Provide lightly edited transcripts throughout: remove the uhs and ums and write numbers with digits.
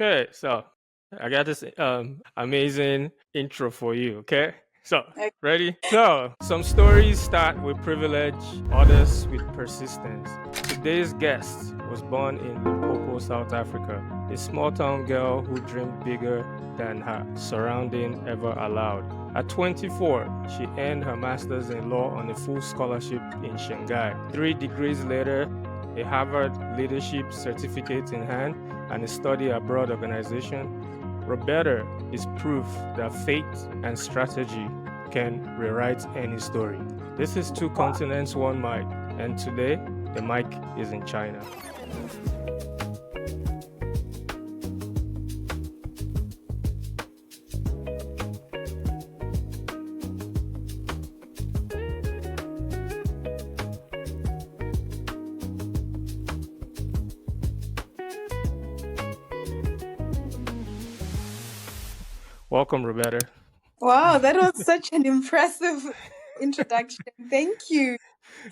Okay, so I got this amazing intro for you. Okay, so Okay. ready? So some stories start with privilege, others with persistence. Today's guest was born in Limpopo, South Africa, a small town girl who dreamed bigger than her surrounding ever allowed. At 24, she earned her master's in law on a full scholarship in Shanghai. 3 degrees later, a Harvard leadership certificate in hand, and a study abroad organization, Roberta is proof that faith and strategy can rewrite any story. This is Two Wow. Continents, One Mic, and today the mic is in China. Welcome, Roberta. Wow, that was such an impressive introduction. Thank you.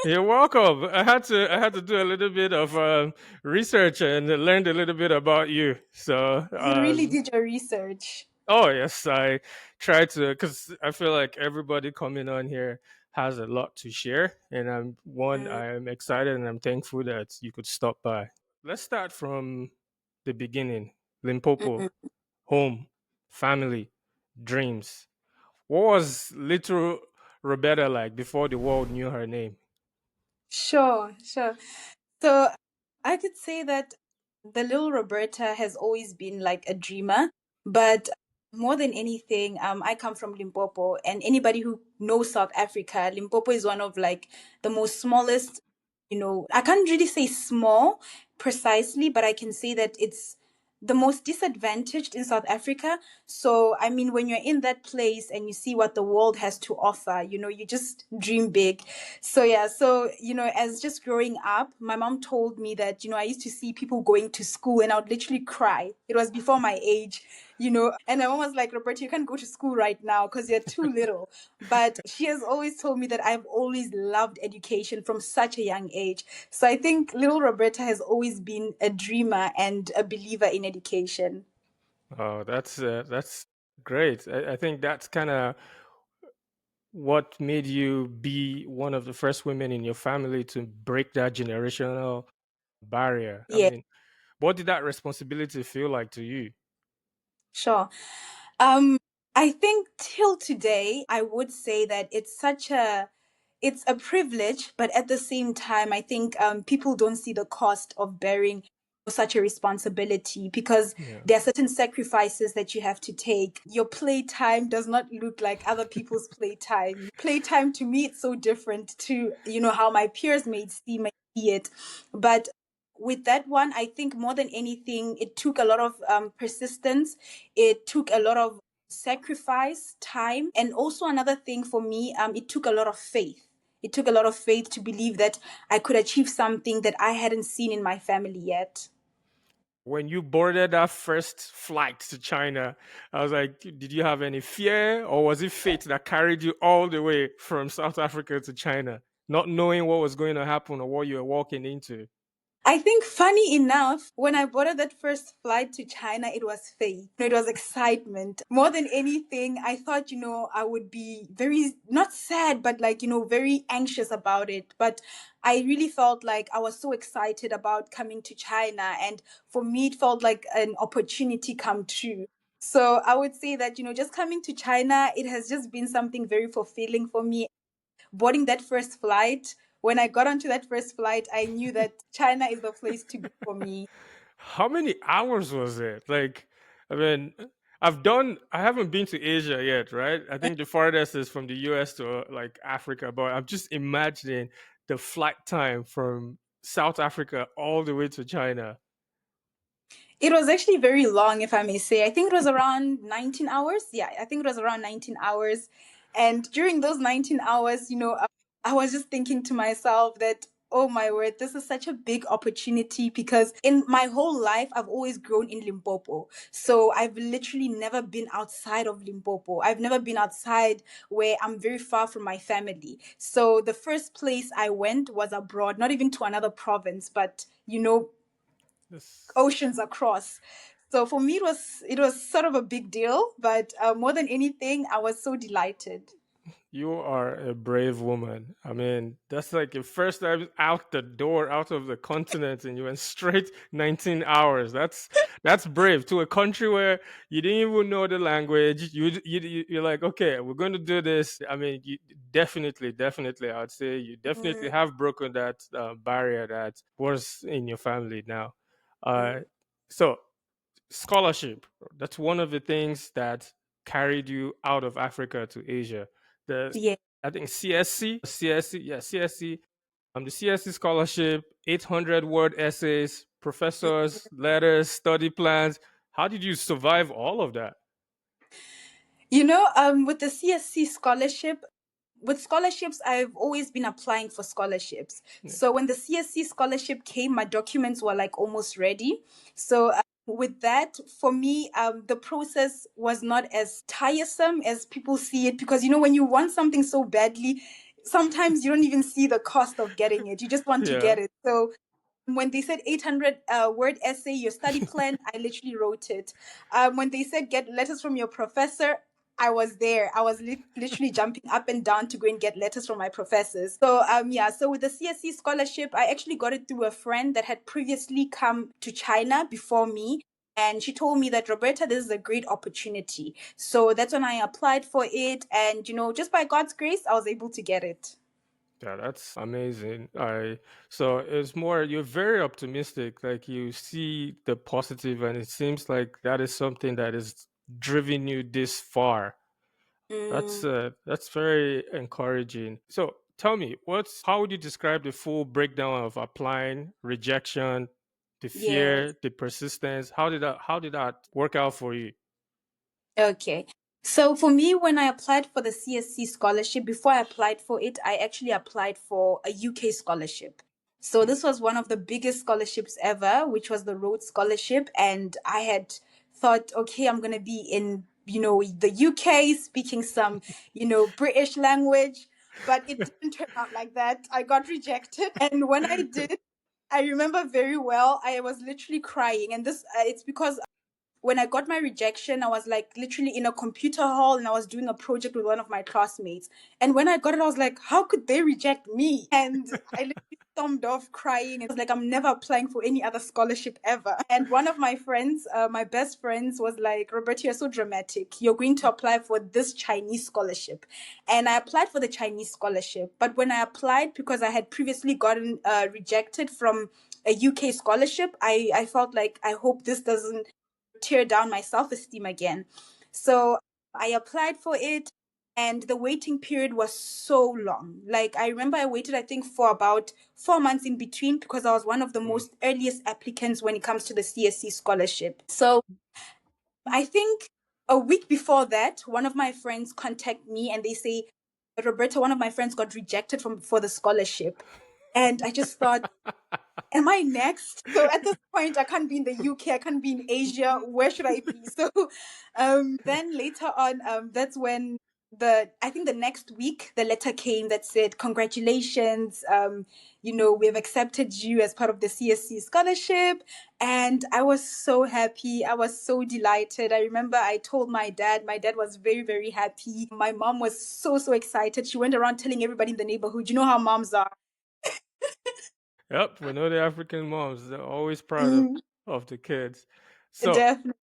You're welcome. I had to do a little bit of research and learned a little bit about you. So You really did your research. oh yes, I try to because I feel like everybody coming on here has a lot to share, and Mm, I'm excited and I'm thankful that you could stop by. Let's start from the beginning. Limpopo, mm. home, family, dreams. What was little Roberta like before the world knew her name? Sure, sure. So I could say that the little Roberta has always been like a dreamer, but more than anything, I come from Limpopo, and anybody who knows South Africa, Limpopo is one of like the most smallest, I can't really say small precisely, but I can say that it's the most disadvantaged in South Africa. So, I mean, when you're in that place and you see what the world has to offer, you just dream big. So, yeah, so, as just growing up, my mom told me that, I used to see people going to school and I would literally cry. It was before my age, and my mom was like, Roberta, you can't go to school right now because you're too little. But she has always told me that I've always loved education from such a young age. So I think little Roberta has always been a dreamer and a believer in education. Oh, that's great. I think that's kind of what made you be one of the first women in your family to break that generational barrier. I Yeah, mean, what did that responsibility feel like to you? sure. Um, I think till today, I would say that it's a privilege, but at the same time, I think people don't see the cost of bearing such a responsibility because Yeah. there are certain sacrifices that you have to take. Your playtime does not look like other people's playtime. Playtime to me, it's so different to, how my peers may see it. But with that one, I think more than anything, it took a lot of persistence. It took a lot of sacrifice, time, and also another thing for me, it took a lot of faith. It took a lot of faith to believe that I could achieve something that I hadn't seen in my family yet. When you boarded that first flight to China, I was like, did you have any fear, or was it fate that carried you all the way from South Africa to China, not knowing what was going to happen or what you were walking into? I think funny enough, when I boarded that first flight to China, it was faith. It was excitement. More than anything, I thought, I would be very, not sad, but like, very anxious about it. But I really felt like I was so excited about coming to China. And for me, it felt like an opportunity come true. So I would say that, just coming to China, it has just been something very fulfilling for me. Boarding that first flight, when I got onto that first flight, I knew that China is the place to be for me. How many hours was it? Like, I mean, I haven't been to Asia yet, right? I think the farthest is from the US to like Africa, but I'm just imagining the flight time from South Africa all the way to China. It was actually very long, if I may say. I think it was around 19 hours. Yeah, I think it was around 19 hours. And during those 19 hours, I was just thinking to myself that, oh my word, this is such a big opportunity because in my whole life, I've always grown in Limpopo. So I've literally never been outside of Limpopo. I've never been outside where I'm very far from my family. So the first place I went was abroad, not even to another province, but, This, oceans across. So for me, it was sort of a big deal, but more than anything, I was so delighted. You are a brave woman. I mean, that's like your first time out the door, out of the continent, and you went straight 19 hours. That's brave to a country where you didn't even know the language. You're like, okay, we're going to do this. I mean, you definitely, I would say you definitely Mm, have broken that barrier that was in your family now. Uh, mm. so scholarship, that's one of the things that carried you out of Africa to Asia. The Yeah. I think CSC, yeah, CSC, the CSC scholarship, 800 word essays, professors letters, study plans. How did you survive all of that? With the CSC scholarship, with scholarships, I've always been applying for scholarships. Yeah. So when the CSC scholarship came, my documents were like almost ready. So with that, for me, the process was not as tiresome as people see it, because when you want something so badly, sometimes you don't even see the cost of getting it. You just want to Yeah. get it. So when they said 800 word essay, your study plan, I literally wrote it. When they said get letters from your professor, I was there. I was literally jumping up and down to go and get letters from my professors. So yeah, so with the CSC scholarship, I actually got it through a friend that had previously come to China before me. And she told me that, Roberta, this is a great opportunity. So that's when I applied for it. And, just by God's grace, I was able to get it. Yeah, that's amazing. I So it's more, you're very optimistic. Like you see the positive, and it seems like that is something that is driven you this far. Mm, That's very encouraging. So tell me, what's how would you describe the full breakdown of applying, rejection, the yes. fear, the persistence? How did that work out for you? Okay. So for me, when I applied for the CSC scholarship, before I applied for it, I actually applied for a UK scholarship. So Hmm. this was one of the biggest scholarships ever, which was the Rhodes Scholarship. And I had thought, okay, I'm going to be in, the UK speaking some, British language. But it didn't turn out like that. I got rejected. And when I did, I remember very well, I was literally crying. And it's because when I got my rejection, I was like literally in a computer hall and I was doing a project with one of my classmates. And when I got it, I was like, how could they reject me? And I literally stormed off crying and was like, I'm never applying for any other scholarship ever. And one of my friends, my best friends, was like, Roberta, you're so dramatic. You're going to apply for this Chinese scholarship. And I applied for the Chinese scholarship. But when I applied, because I had previously gotten rejected from a UK scholarship, I felt like, I hope this doesn't tear down my self esteem again. So I applied for it, and the waiting period was so long. Like, I remember I waited, I think, for about 4 months in between, because I was one of the Hmm. most earliest applicants when it comes to the CSC scholarship. So I think a week before that, one of my friends contact me and they say, Roberta, one of my friends got rejected from for the scholarship. And I just thought, am I next? So at this point, I can't be in the UK, I can't be in Asia. Where should I be? So then later on, that's when I think the next week, the letter came that said, congratulations, we've accepted you as part of the CSC scholarship. And I was so happy. I was so delighted. I remember I told my dad. My dad was very, very happy. My mom was so, so excited. She went around telling everybody in the neighborhood. You know how moms are. Yep, we know the African moms. They're always proud Mm, of the kids. So definitely.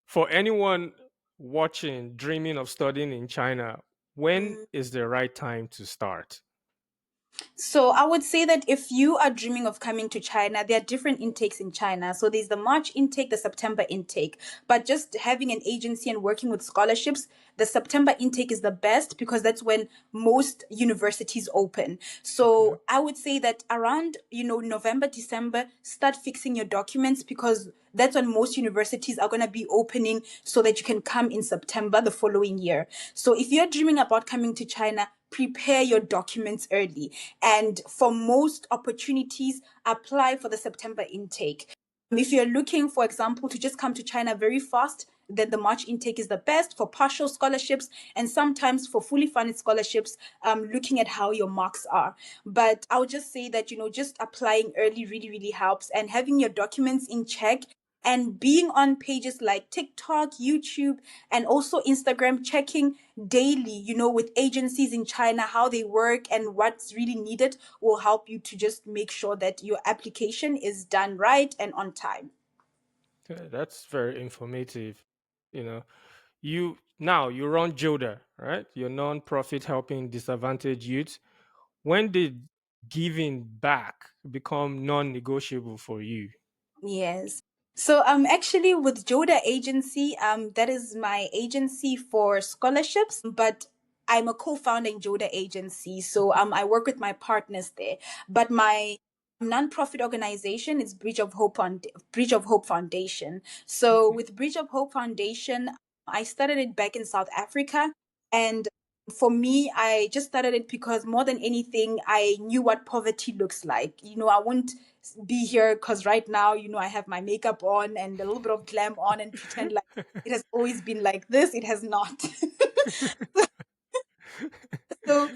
for anyone watching, dreaming of studying in China, when is the right time to start? So I would say that if you are dreaming of coming to China, there are different intakes in China. So there's the March intake, the September intake. But just having an agency and working with scholarships, the September intake is the best because that's when most universities open. Okay. So I would say that around, November, December, start fixing your documents, because that's when most universities are going to be opening so that you can come in September the following year. So if you're dreaming about coming to China, prepare your documents early. And for most opportunities, apply for the September intake. If you're looking, for example, to just come to China very fast, then the March intake is the best for partial scholarships and sometimes for fully funded scholarships, looking at how your marks are. But I would just say that, just applying early really, really helps, and having your documents in check And being on pages like TikTok, YouTube, and also Instagram, checking daily, with agencies in China, how they work and what's really needed will help you to just make sure that your application is done right and on time. Yeah, that's very informative. You know, you run Joda, right? Your non-profit helping disadvantaged youth. When did giving back become non-negotiable for you? Yes. So actually with Joda agency, that is my agency for scholarships, but I'm a co-founder in Joda agency. So I work with my partners there. But my nonprofit organization is Bridge of Hope Foundation. So Okay. with Bridge of Hope Foundation, I started it back in South Africa. And for me, I just started it because more than anything, I knew what poverty looks like. I wouldn't be here because right now, I have my makeup on and a little bit of glam on and pretend like it has always been like this. It has not. So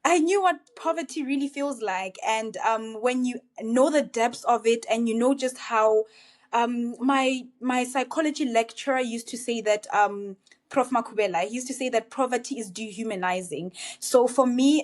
I knew what poverty really feels like. And when you know the depths of it and you know just how my psychology lecturer used to say that Prof. Makubela, he used to say that poverty is dehumanizing. So for me,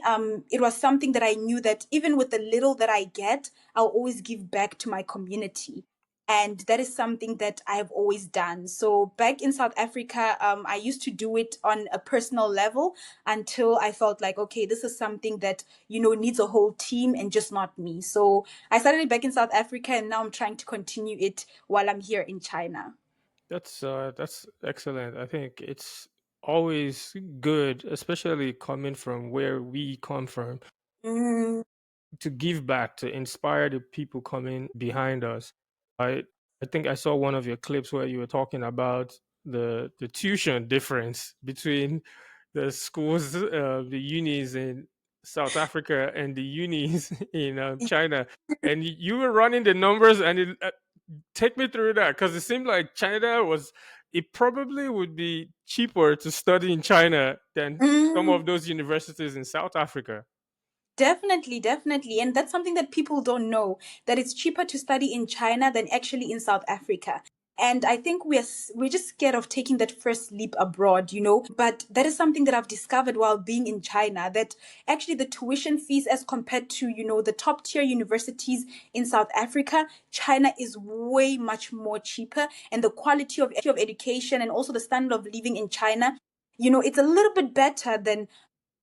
it was something that I knew that even with the little that I get, I'll always give back to my community. And that is something that I've always done. So back in South Africa, I used to do it on a personal level until I felt like, okay, this is something that, needs a whole team and just not me. So I started it back in South Africa and now I'm trying to continue it while I'm here in China. That's excellent. I think it's always good, especially coming from where we come from, Mm, to give back, to inspire the people coming behind us. I I think I saw one of your clips where you were talking about the tuition difference between the schools, the unis in South Africa and the unis in China, and you were running the numbers, and take me through that because it seemed like China was. It probably would be cheaper to study in China than some mm. of those universities in South Africa. Definitely, definitely. And that's something that people don't know, that it's cheaper to study in China than actually in South Africa. And I think we're just scared of taking that first leap abroad, But that is something that I've discovered while being in China, that actually the tuition fees as compared to, the top tier universities in South Africa, China is way much more cheaper. And the quality of education and also the standard of living in China, it's a little bit better than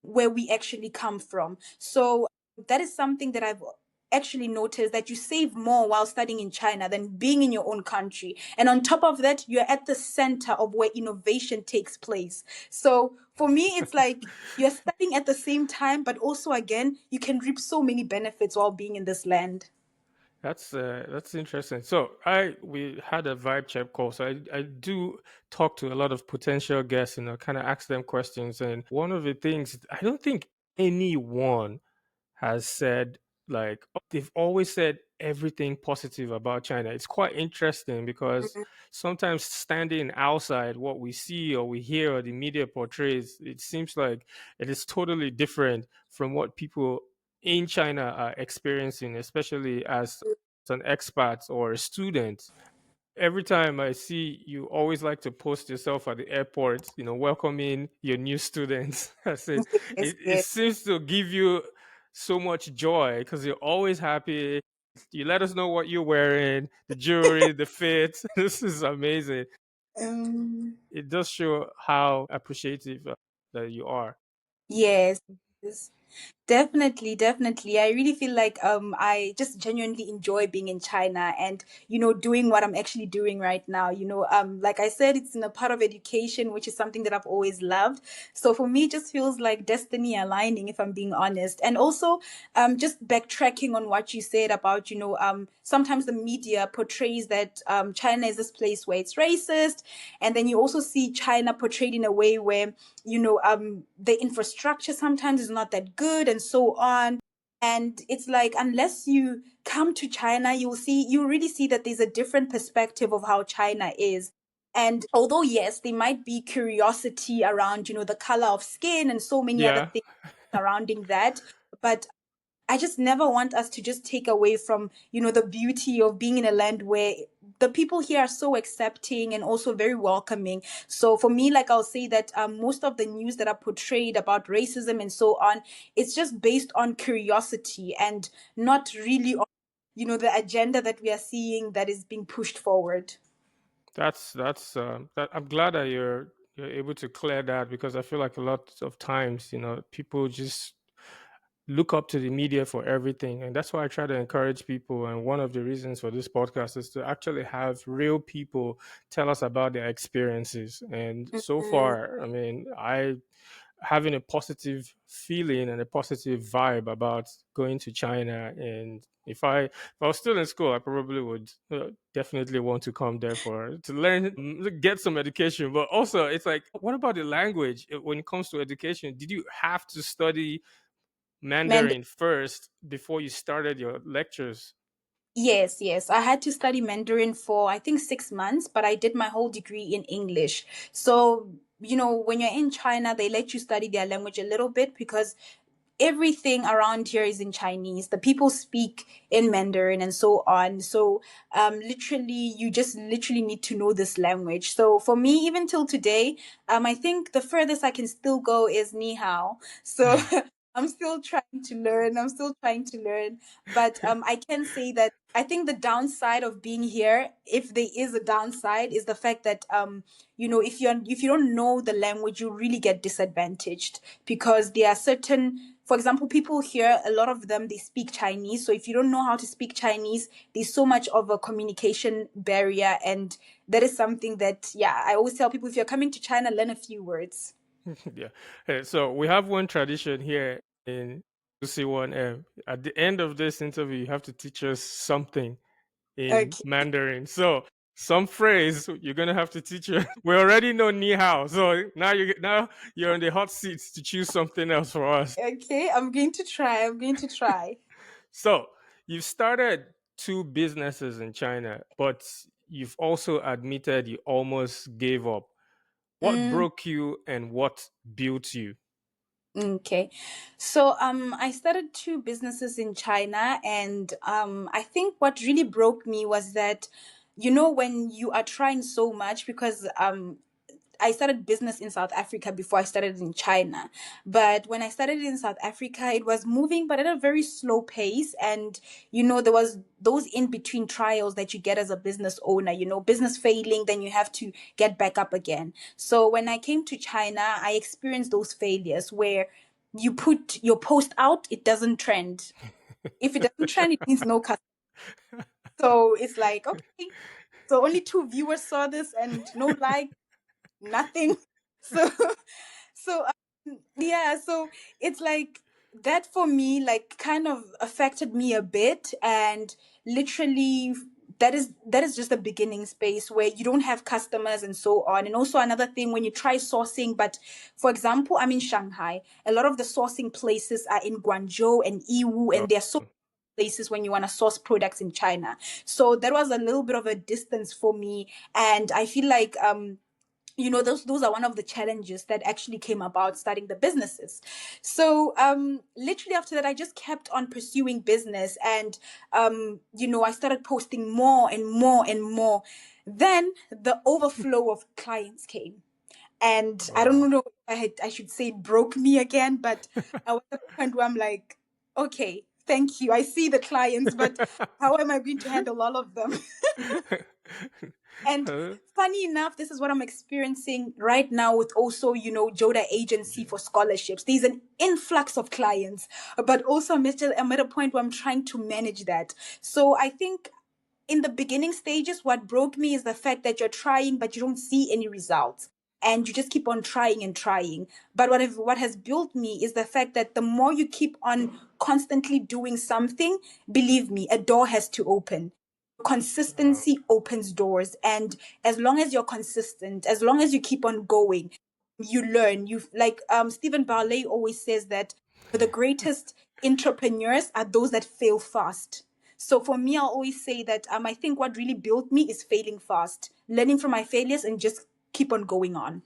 where we actually come from. So that is something that I've actually noticed, that you save more while studying in China than being in your own country. And on top of that, you're at the center of where innovation takes place. So for me, it's like you're studying at the same time, but also again, you can reap so many benefits while being in this land. That's interesting. So I we had a vibe check call. So I do talk to a lot of potential guests, kind of ask them questions. And one of the things, I don't think anyone has said, like, they've always said everything positive about China. It's quite interesting because sometimes standing outside what we see or we hear or the media portrays, it seems like it is totally different from what people in China are experiencing, especially as an expat or a student. Every time I see you, always like to post yourself at the airport, welcoming your new students. I said Yes, it yes. seems to give you so much joy because you're always happy. You let us know what you're wearing, the jewelry, the fit. This is amazing. Um, It does show how appreciative that you are. yes. Yes. Definitely, definitely. I really feel like I just genuinely enjoy being in China and doing what I'm actually doing right now. Like I said, it's in a part of education, which is something that I've always loved. So for me, it just feels like destiny aligning, if I'm being honest. And also, just backtracking on what you said about sometimes the media portrays that China is this place where it's racist, and then you also see China portrayed in a way where the infrastructure sometimes is not that good and so on. And it's like, unless you come to China, you really see that there's a different perspective of how China is. And although, yes, there might be curiosity around, the color of skin and so many other Yeah. things surrounding that. But I just never want us to just take away from, the beauty of being in a land where the people here are so accepting and also very welcoming. So for me, like I'll say that most of the news that are portrayed about racism and so on, it's just based on curiosity and not really on, the agenda that we are seeing that is being pushed forward. That I'm glad that you're able to clear that, because I feel like a lot of times, people just look up to the media for everything, and that's why I try to encourage people. And one of the reasons for this podcast is to actually have real people tell us about their experiences. And so Mm, far, I mean, I having a positive feeling and a positive vibe about going to China. And if I was still in school, I probably would definitely want to come there for to learn, get some education. But also, it's like, what about the language? When it comes to education, did you have to study Mandarin. Mandarin first before you started your lectures? Yes, yes. I had to study Mandarin for I think 6 months, but I did my whole degree in English. So, when you're in China, they let you study their language a little bit because everything around here is in Chinese. The people speak in Mandarin and so on. So, literally, you just literally need to know this language. So, for me, even till today, I think the furthest I can still go is ni hao. So, I'm still trying to learn. I'm still trying to learn. But I can say that I think the downside of being here, if there is a downside, is the fact that if you don't know the language, you really get disadvantaged because there are certain, for example, people here, a lot of them, they speak Chinese. So if you don't know how to speak Chinese, there's so much of a communication barrier. And that is something that, yeah, I always tell people, if you're coming to China, learn a few words. Yeah. Hey, so we have one tradition here in UC1M. At the end of this interview, you have to teach us something in Okay. Mandarin. So some phrase you're gonna have to teach us. We already know ni hao, so now you're in the hot seats to choose something else for us. Okay. I'm going to try. I'm going to try. So you've started two businesses in China, but you've also admitted you almost gave up. What Mm, broke you and what built you? okay. So I started two businesses in China, and I think what really broke me was that when you are trying so much, because I started business in South Africa before I started in China. But when I started in South Africa, it was moving, but at a very slow pace. And, there was those in between trials that you get as a business owner, business failing, then you have to get back up again. So when I came to China, I experienced those failures where you put your post out, it doesn't trend. If it doesn't trend, it means no customer. So it's like, okay, so only two viewers saw this and no like, nothing. So so yeah, so it's like that for me, like, kind of affected me a bit. And literally, that is just the beginning space where you don't have customers and so on. And also another thing, when you try sourcing, but for example, I'm in Shanghai, a lot of the sourcing places are in Guangzhou and Yiwu, Oh, and they're so places when you want to source products in China. So there was a little bit of a distance for me, and I feel like those are one of the challenges that actually came about starting the businesses. So literally after that, I just kept on pursuing business, and I started posting more and more and more. Then the overflow of clients came, and I wow. don't know if I should say it broke me again, but I was at the point where I'm like, okay, thank you, I see the clients, but how am I going to handle all of them? And Huh? funny enough, this is what I'm experiencing right now with also, Joda Agency Yeah. for scholarships. There's an influx of clients, but also I'm at a point where I'm trying to manage that. So I think in the beginning stages, what broke me is the fact that you're trying, but you don't see any results. And you just keep on trying and trying. But what has built me is the fact that the more you keep on constantly doing something, believe me, a door has to open. Wow. Consistency opens doors. And as long as you're consistent, as long as you keep on going, you learn. You like Stephen Bartlett always says that the greatest entrepreneurs are those that fail fast. So for me, I'll always say that I think what really built me is failing fast, learning from my failures and just keep on going on.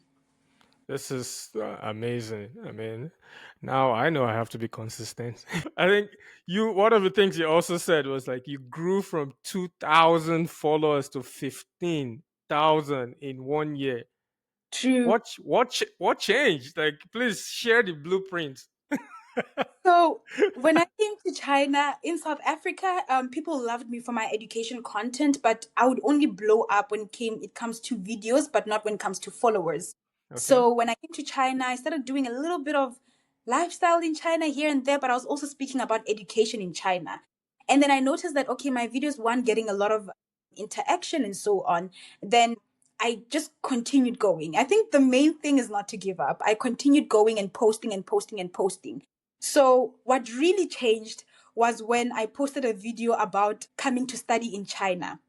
This is amazing. I mean, now I know I have to be consistent. I think one of the things you also said was like you grew from 2,000 followers to 15,000 in 1 year. True. What changed? Like, please share the blueprint. So when I came to China in South Africa, people loved me for my education content, but I would only blow up when it comes to videos, but not when it comes to followers. Okay. So when I came to China, I started doing a little bit of lifestyle in China here and there, but I was also speaking about education in China. And then I noticed that okay, my videos weren't getting a lot of interaction and so on. Then I just continued going. I think the main thing is not to give up. I continued going and posting and posting and posting. So, what really changed was when I posted a video about coming to study in China,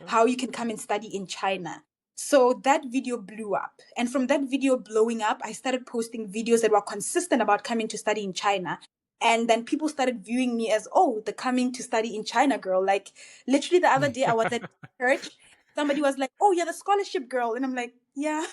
how you can come and study in China. So, that video blew up. And from that video blowing up, I started posting videos that were consistent about coming to study in China. And then people started viewing me as, oh, the coming to study in China girl. Like, literally the other day, I was at church. Somebody was like, oh, you're the scholarship girl. And I'm like, yeah.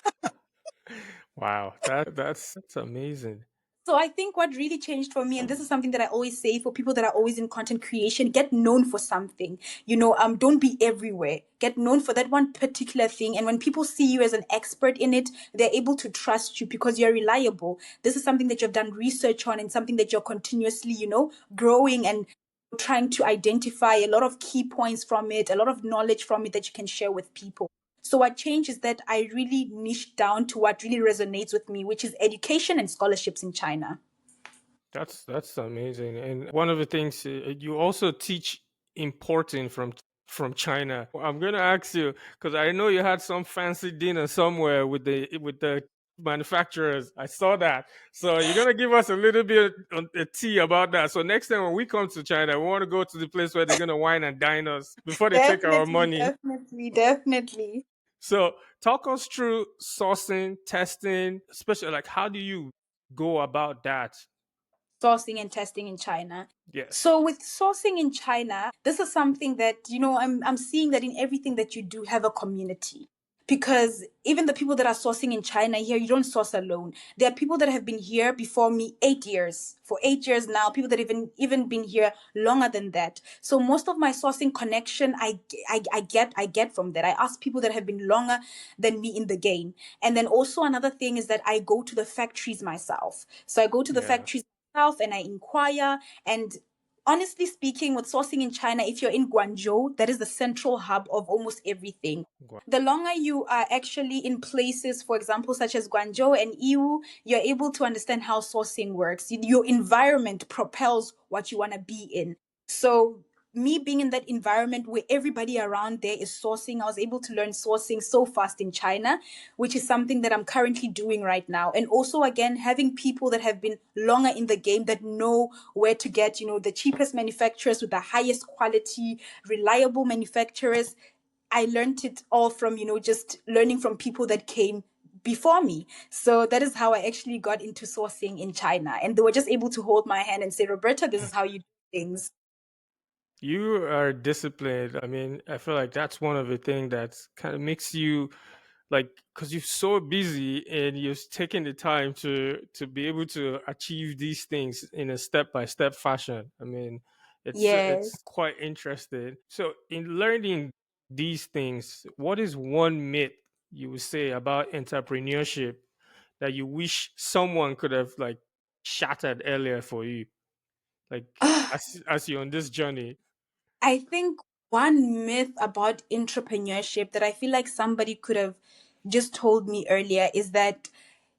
Wow, that's amazing. So I think what really changed for me, and this is something that I always say for people that are always in content creation, get known for something. Don't be everywhere. Get known for that one particular thing. And when people see you as an expert in it, they're able to trust you because you're reliable. This is something that you've done research on and something that you're continuously, growing and trying to identify a lot of key points from it, a lot of knowledge from it that you can share with people. So what changed is that I really niched down to what really resonates with me, which is education and scholarships in China. That's amazing. And one of the things you also teach importing from China. I'm going to ask you because I know you had some fancy dinner somewhere with the manufacturers. I saw that. So you're going to give us a little bit of a tea about that. So next time when we come to China, we want to go to the place where they're going to wine and dine us before they take our Definitely, money. definitely, definitely. So talk us through sourcing, testing, especially like how do you go about that? Sourcing and testing in China. Yes. So with sourcing in China, this is something that, I'm seeing that in everything that you do have a community. Because even the people that are sourcing in China here, you don't source alone. There are people that have been here before me 8 years. For 8 years now, people that even been here longer than that. So most of my sourcing connection, I get from that. I ask people that have been longer than me in the game. And then also another thing is that I go to the factories myself. So I go to the Yeah. factories myself and I inquire. And honestly speaking, with sourcing in China, if you're in Guangzhou, that is the central hub of almost everything. The longer you are actually in places, for example, such as Guangzhou and Yiwu, you're able to understand how sourcing works. Your environment propels what you want to be in. So me being in that environment where everybody around there is sourcing, I was able to learn sourcing so fast in China, which is something that I'm currently doing right now. And also, again, having people that have been longer in the game that know where to get, the cheapest manufacturers with the highest quality, reliable manufacturers. I learned it all from, just learning from people that came before me. So that is how I actually got into sourcing in China. And they were just able to hold my hand and say, Roberta, this is how you do things. You are disciplined. I mean, I feel like that's one of the things that kind of makes you like because you're so busy and you've taken the time to be able to achieve these things in a step by step fashion. I mean, Yes. it's quite interesting. So, in learning these things, what is one myth you would say about entrepreneurship that you wish someone could have like shattered earlier for you, like as you're on this journey? I think one myth about entrepreneurship that I feel like somebody could have just told me earlier is that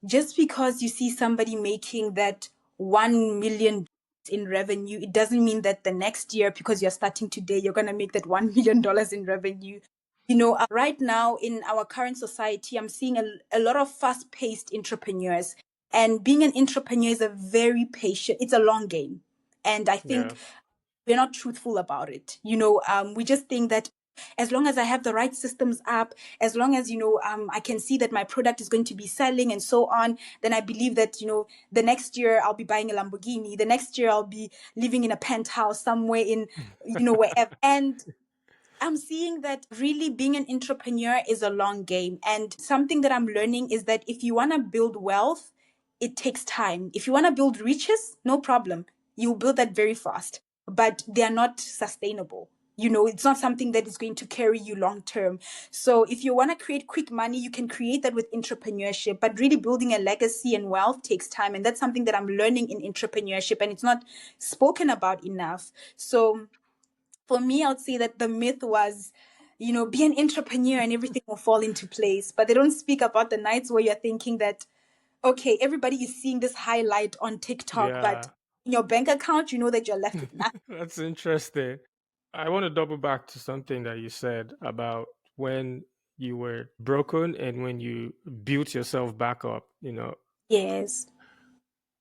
just because you see somebody making that 1 million in revenue, it doesn't mean that the next year, because you're starting today, you're going to make that $1 million in revenue. Right now in our current society, I'm seeing a lot of fast paced entrepreneurs. And being an entrepreneur is a very patient, it's a long game. And I think Yeah. we're not truthful about it. We just think that as long as I have the right systems up, as long as I can see that my product is going to be selling and so on, then I believe that the next year I'll be buying a Lamborghini, the next year I'll be living in a penthouse somewhere in wherever. And I'm seeing that really being an entrepreneur is a long game. And something that I'm learning is that if you want to build wealth, it takes time. If you want to build riches, no problem. You'll build that very fast, but they are not sustainable. It's not something that is going to carry you long term. So if you want to create quick money, you can create that with entrepreneurship, but really building a legacy and wealth takes time. And that's something that I'm learning in entrepreneurship, and it's not spoken about enough. So for me, I would say that the myth was, be an entrepreneur and everything will fall into place. But they don't speak about the nights where you're thinking that, okay, everybody is seeing this highlight on TikTok, but Yeah, in your bank account, you know that you're left with nothing. that's interesting. I want to double back to something that you said about when you were broken and when you built yourself back up. Yes.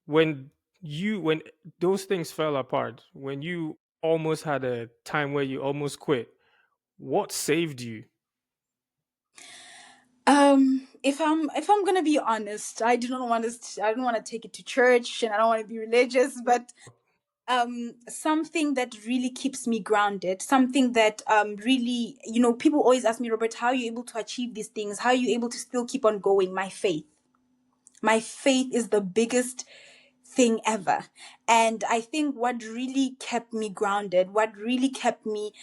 When when those things fell apart, when you almost had a time where you almost quit, what saved you? If I'm gonna be honest, I don't want to take it to church, and I don't want to be religious, but something that really keeps me grounded, something that really, people always ask me, Robert, how are you able to achieve these things, how are you able to still keep on going? My faith is the biggest thing ever. And I think what really kept me grounded, what really kept me,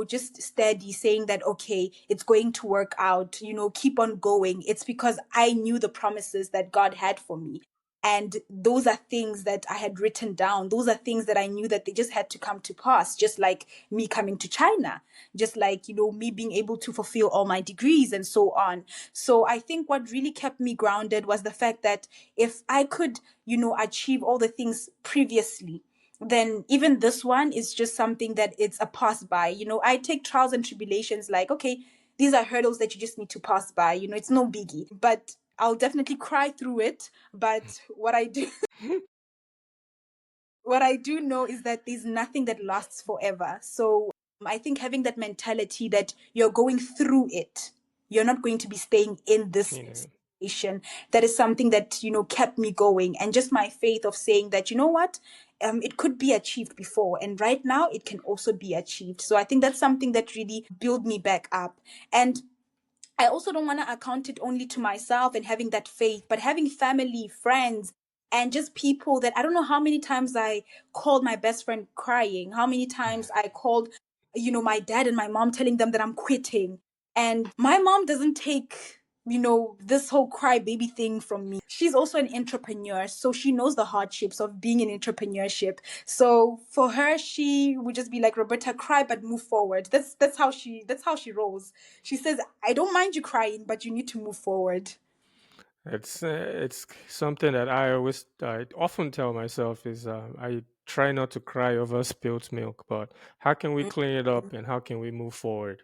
just steady, saying that, okay, it's going to work out, keep on going. It's because I knew the promises that God had for me. And those are things that I had written down. Those are things that I knew that they just had to come to pass, just like me coming to China, just like, me being able to fulfill all my degrees and so on. So I think what really kept me grounded was the fact that if I could, achieve all the things previously, then even this one is just something that it's a pass by. I take trials and tribulations like, okay, these are hurdles that you just need to pass by. It's no biggie, but I'll definitely cry through it. But what I do know is that there's nothing that lasts forever. So I think having that mentality that you're going through it, you're not going to be staying in this You know, situation. That is something that, kept me going. And just my faith of saying that, you know what, it could be achieved before. And right now it can also be achieved. So I think that's something that really built me back up. And I also don't want to account it only to myself and having that faith, but having family, friends, and just people that I don't know how many times I called my best friend crying, how many times I called, my dad and my mom telling them that I'm quitting. And my mom doesn't take, this whole crybaby thing from me. She's also an entrepreneur, so she knows the hardships of being in entrepreneurship. So for her, she would just be like, Roberta, cry but move forward. That's how she rolls. She says, I don't mind you crying, but you need to move forward. it's something that I often tell myself is I try not to cry over spilled milk, but how can we clean it up and how can we move forward?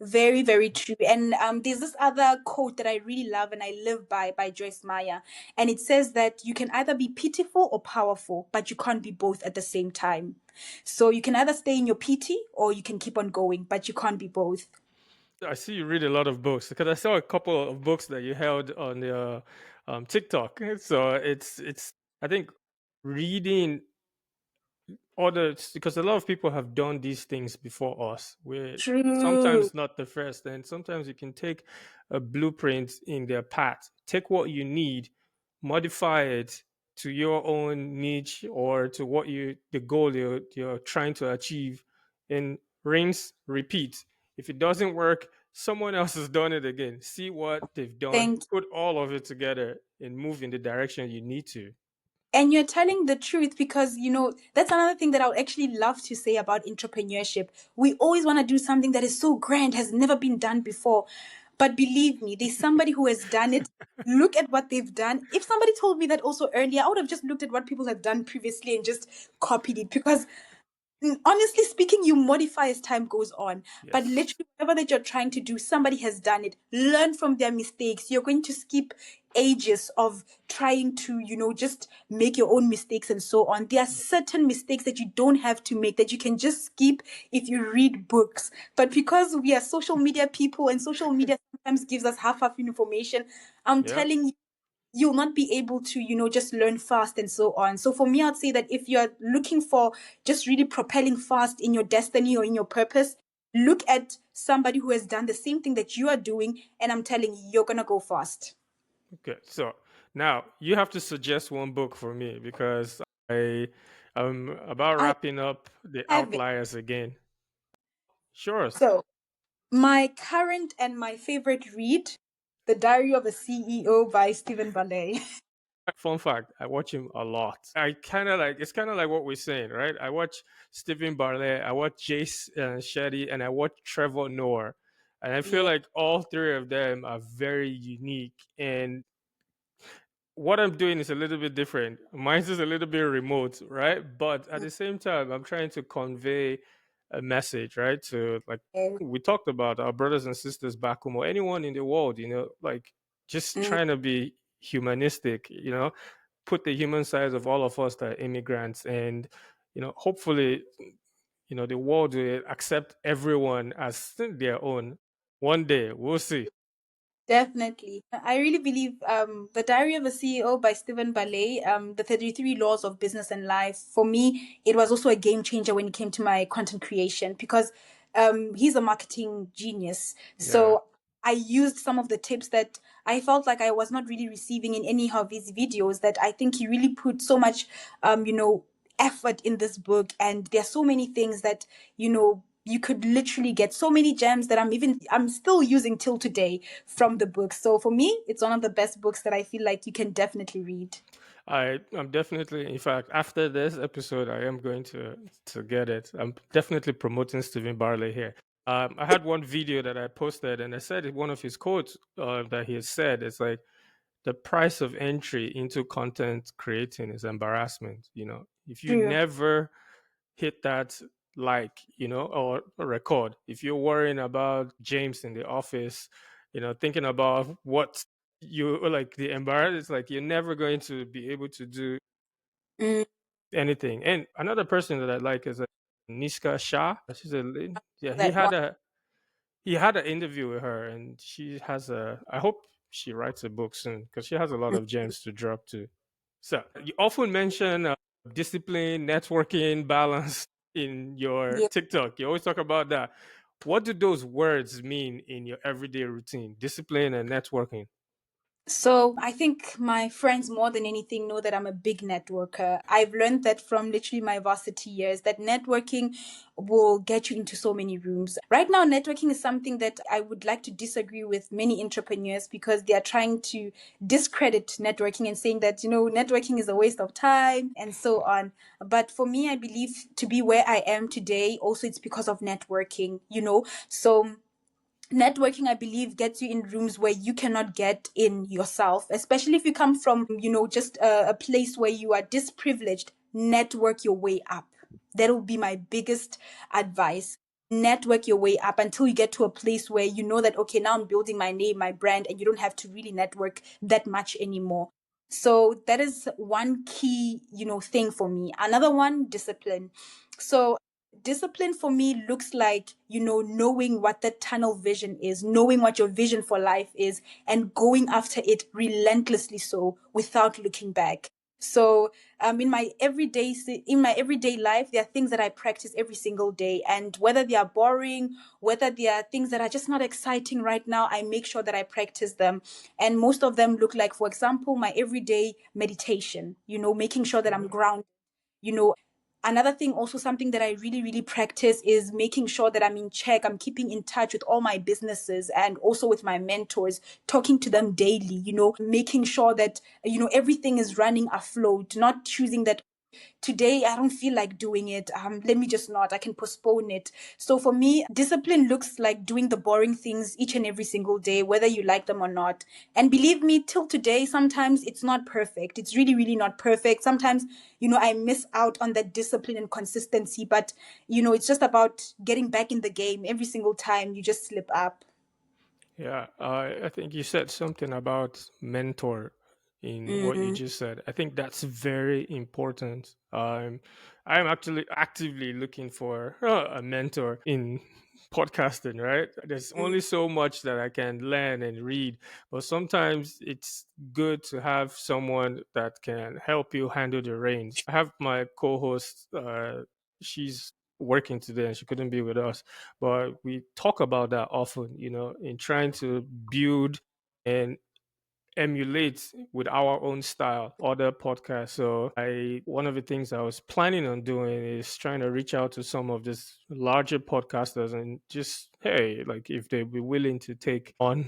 Very, very true. And there's this other quote that I really love and I live by Joyce Meyer. And it says that you can either be pitiful or powerful, but you can't be both at the same time. So you can either stay in your pity or you can keep on going, but you can't be both. I see you read a lot of books because I saw a couple of books that you held on your TikTok. So it's I think reading others, because a lot of people have done these things before us. We're True. sometimes not the first, and sometimes you can take a blueprint in their path, take what you need, modify it to your own niche or to what the goal you're trying to achieve, and rinse, repeat. If it doesn't work, someone else has done it again. See what they've done, Thank put all of it together, and move in the direction you need to. And you're telling the truth because, that's another thing that I would actually love to say about entrepreneurship. We always want to do something that is so grand, has never been done before. But believe me, there's somebody who has done it. Look at what they've done. If somebody told me that also earlier, I would have just looked at what people have done previously and just copied it because honestly speaking, you modify as time goes on. But Yes. literally, whatever that you're trying to do, somebody has done it. Learn from their mistakes. You're going to skip ages of trying to, just make your own mistakes and so on. There are certain mistakes that you don't have to make, that you can just skip if you read books. But because we are social media people and social media sometimes gives us half information, I'm Yeah. telling you, you'll not be able to, just learn fast and so on. So for me, I'd say that if you're looking for just really propelling fast in your destiny or in your purpose, look at somebody who has done the same thing that you are doing, and I'm telling you, you're going to go fast. Okay, so now you have to suggest one book for me because I am about I wrapping up the have it. Outliers again. Sure. So, my current and my favorite read, The Diary of a CEO by Stephen Ballet. Fun fact: I watch him a lot. I kind of like it's kind of like what we're saying, right? I watch Stephen Bartlett, I watch Jace Shetty, and I watch Trevor Noah, and I feel Yeah. like all three of them are very unique. And what I'm doing is a little bit different. Mine's is a little bit remote, right? But at the same time, I'm trying to convey a message, right? To like we talked about our brothers and sisters back home or anyone in the world, like just Mm, trying to be humanistic, put the human sides of all of us that are immigrants and hopefully the world will accept everyone as their own. One day we'll see. definitely. I really believe The Diary of a CEO by Stephen Ballet, The 33 Laws of Business and Life, for me, it was also a game changer when it came to my content creation because he's a marketing genius. Yeah. So I used some of the tips that I felt like I was not really receiving in any of his videos that I think he really put so much, effort in this book. And there's so many things that, you could literally get so many gems that I'm still using till today from the book. So for me, it's one of the best books that I feel like you can definitely read. I'm definitely, in fact, after this episode, I am going to get it. I'm definitely promoting Stephen Barley here. I had one video that I posted, and I said one of his quotes that he has said. It's like the price of entry into content creating is embarrassment. If you True. never hit that like, or a record, if you're worrying about James in the office, thinking about what you like the embarrassment, it's like you're never going to be able to do Mm, anything. And another person that I like is Niska Shah. She's yeah. He that one. had a he had an interview with her, and she has a. I hope she writes a book soon because she has a lot of gems to drop too. So you often mention discipline, networking, balance in your Yeah. TikTok. You always talk about that. What do those words mean in your everyday routine? Discipline and networking. So I think my friends more than anything know that I'm a big networker. I've learned that from literally my varsity years that networking will get you into so many rooms. Right now, networking is something that I would like to disagree with many entrepreneurs because they are trying to discredit networking and saying that, networking is a waste of time and so on. But for me, I believe to be where I am today, also it's because of networking. So networking, I believe, gets you in rooms where you cannot get in yourself, especially if you come from just a place where you are disprivileged. Network your way up. That will be my biggest advice. Network your way up until you get to a place where you know that, okay, now I'm building my name, my brand, and you don't have to really network that much anymore. So that is one key thing for me. Another one, discipline. So discipline for me looks like knowing what the tunnel vision is, knowing what your vision for life is, and going after it relentlessly, so without looking back. So in my everyday life, there are things that I practice every single day, and whether they are boring, whether they are things that are just not exciting right now, I make sure that I practice them. And most of them look like, for example, my everyday meditation, making sure that I'm Yeah. grounded. you know Another thing, also something that I really really practice, is making sure that I'm in check, I'm keeping in touch with all my businesses and also with my mentors, talking to them daily, making sure that everything is running afloat, not choosing that today I don't feel like doing it. Let me just not. I can postpone it. So for me, discipline looks like doing the boring things each and every single day, whether you like them or not. And believe me, till today, sometimes it's not perfect. It's really, really not perfect. Sometimes, I miss out on that discipline and consistency, but, it's just about getting back in the game every single time you just slip up. Yeah, I think you said something about mentor in what you Mm-hmm. just said. I think that's very important. I'm actually actively looking for a mentor in podcasting, right? There's only so much that I can learn and read, but sometimes it's good to have someone that can help you handle the reins. I have my co-host. She's working today and she couldn't be with us. But we talk about that often, in trying to build and emulate with our own style other podcasts. So I one of the things I was planning on doing is trying to reach out to some of these larger podcasters and just, hey, like if they'd be willing to take on Yeah.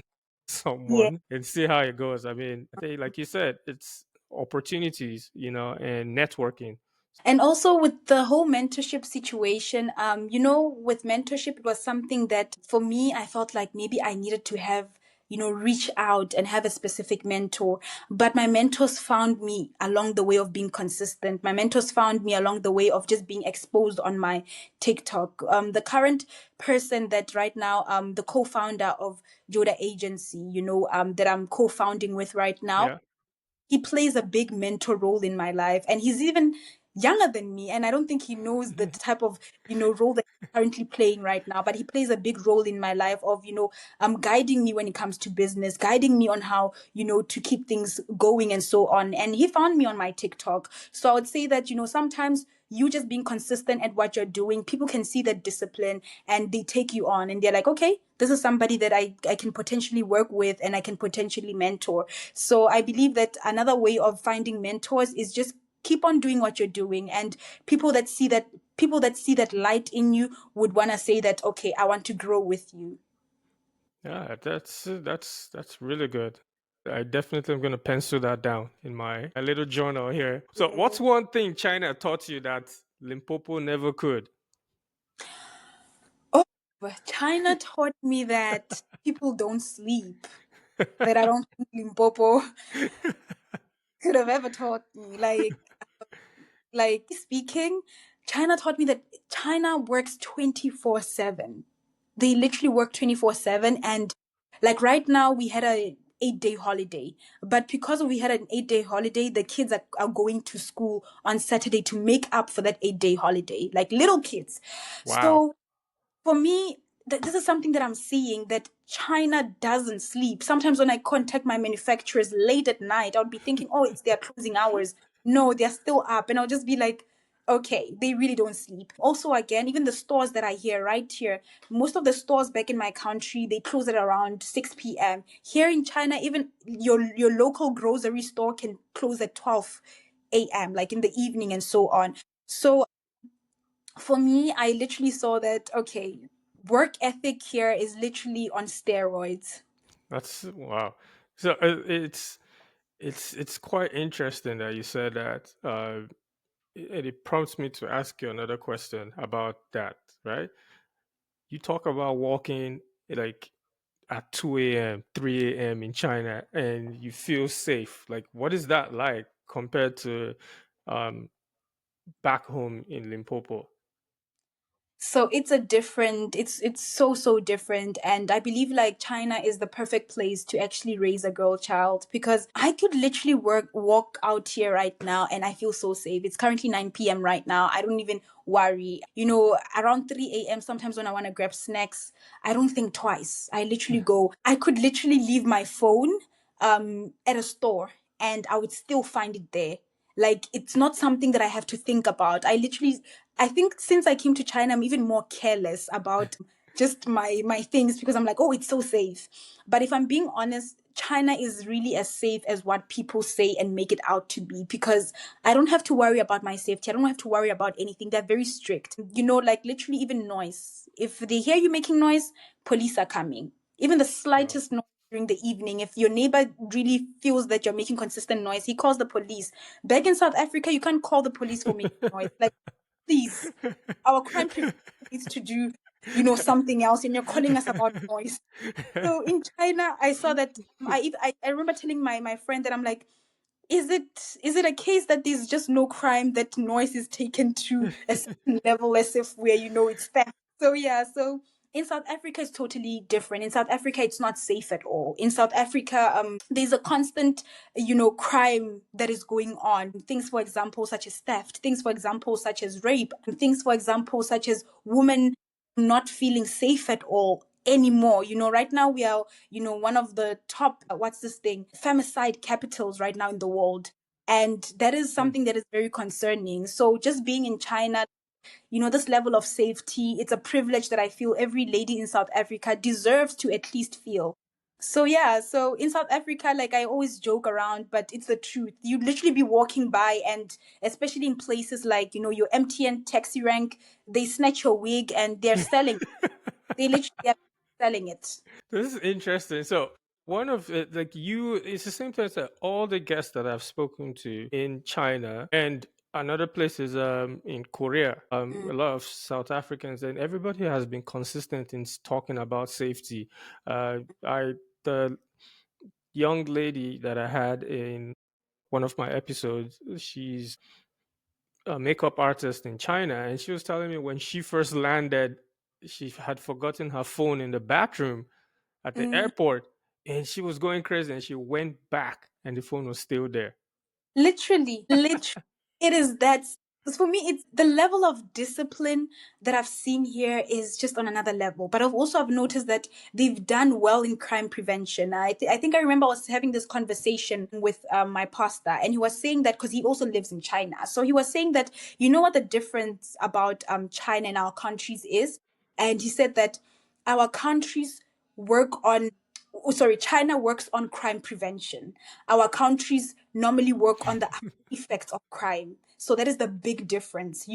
someone and see how it goes. I mean, I think like you said, it's opportunities, and networking. And also with the whole mentorship situation, with mentorship, it was something that for me, I felt like maybe I needed to have, reach out and have a specific mentor. But my mentors found me along the way of being consistent. My mentors found me along the way of just being exposed on my TikTok. The current person that right now, the co-founder of Yoda Agency, that I'm co-founding with right now, Yeah. he plays a big mentor role in my life, and he's even younger than me, and I don't think he knows the type of role that he's currently playing right now, but he plays a big role in my life of guiding me when it comes to business, guiding me on how to keep things going and so on. And he found me on my TikTok. So I would say that sometimes you just being consistent at what you're doing, people can see that discipline and they take you on and they're like, okay, this is somebody that I can potentially work with and I can potentially mentor. So I believe that another way of finding mentors is just keep on doing what you're doing, and people that see that light in you would want to say that, okay, I want to grow with you. Yeah, that's really good. I definitely am going to pencil that down in my little journal here. So, Yeah. what's one thing China taught you that Limpopo never could? Oh, but China taught me that people don't sleep. That I don't think Limpopo could have ever taught me. Like speaking, China taught me that China works 24/7. They literally work 24/7, and like right now we had a 8-day holiday, but because we had an 8-day holiday, the kids are going to school on Saturday to make up for that 8-day holiday, like little kids. Wow. So for me, this is something that I'm seeing, that China doesn't sleep. Sometimes when I contact my manufacturers late at night, I would be thinking, oh, it's their closing hours. No, they're still up. And I'll just be like, okay, they really don't sleep. Also, again, even the stores that I hear right here, most of the stores back in my country, they close at around 6 p.m. Here in China, even your local grocery store can close at 12 a.m., like in the evening and so on. So for me, I literally saw that, okay, work ethic here is literally on steroids. That's wow. So it's quite interesting that you said that. It prompts me to ask you another question about that. Right? You talk about walking like at 2 a.m., 3 a.m. in China, and you feel safe. Like, what is that like compared to um, back home in Limpopo? So it's so different, and I believe like China is the perfect place to actually raise a girl child, because I could literally walk out here right now and I feel so safe. It's currently 9 p.m. right now. I don't even worry. Around 3 a.m. sometimes when I want to grab snacks, I don't think twice. I literally go. I could literally leave my phone at a store and I would still find it there. Like, it's not something that I have to think about. I think since I came to China, I'm even more careless about just my things, because I'm like, oh, it's so safe. But if I'm being honest, China is really as safe as what people say and make it out to be, because I don't have to worry about my safety. I don't have to worry about anything. They're very strict. Like literally even noise. If they hear you making noise, police are coming. Even the Wow. slightest noise during the evening, if your neighbor really feels that you're making consistent noise, he calls the police. Back in South Africa, you can't call the police for making noise. Like, please, our crime prevention needs to do, something else, and you're calling us about noise. So in China, I saw that. I remember telling my friend that I'm like, is it a case that there's just no crime, that noise is taken to a certain level, as if where it's theft? So yeah, so in South Africa it's totally different. In South Africa it's not safe at all. In South Africa, there's a constant, crime that is going on. Things, for example, such as theft. Things, for example, such as rape. And things, for example, such as women not feeling safe at all anymore. Right now we are, one of the top, what's this thing, femicide capitals right now in the world. And that is Hmm. something that is very concerning. So just being in China, this level of safety. It's a privilege that I feel every lady in South Africa deserves to at least feel. So yeah, so in South Africa, like I always joke around, but it's the truth. You'd literally be walking by, and especially in places like, your MTN taxi rank, they snatch your wig and they're selling. They literally are selling it. This is interesting. So one of it, like you, it's the same place that all the guests that I've spoken to in China and another place is in Korea. A Mm, lot of South Africans and everybody has been consistent in talking about safety. I the young lady that I had in one of my episodes, she's a makeup artist in China, and she was telling me when she first landed, she had forgotten her phone in the bathroom at the mm. airport, and she was going crazy, and she went back and the phone was still there. Literally, it is that. For me, it's the level of discipline that I've seen here is just on another level. But I've noticed that they've done well in crime prevention. I think I remember I was having this conversation with my pastor, and he was saying that because he also lives in China. So he was saying that you know what the difference about China and our countries is, and he said that our countries work on China works on crime prevention. Our countries normally work on the effects of crime. So that is the big difference.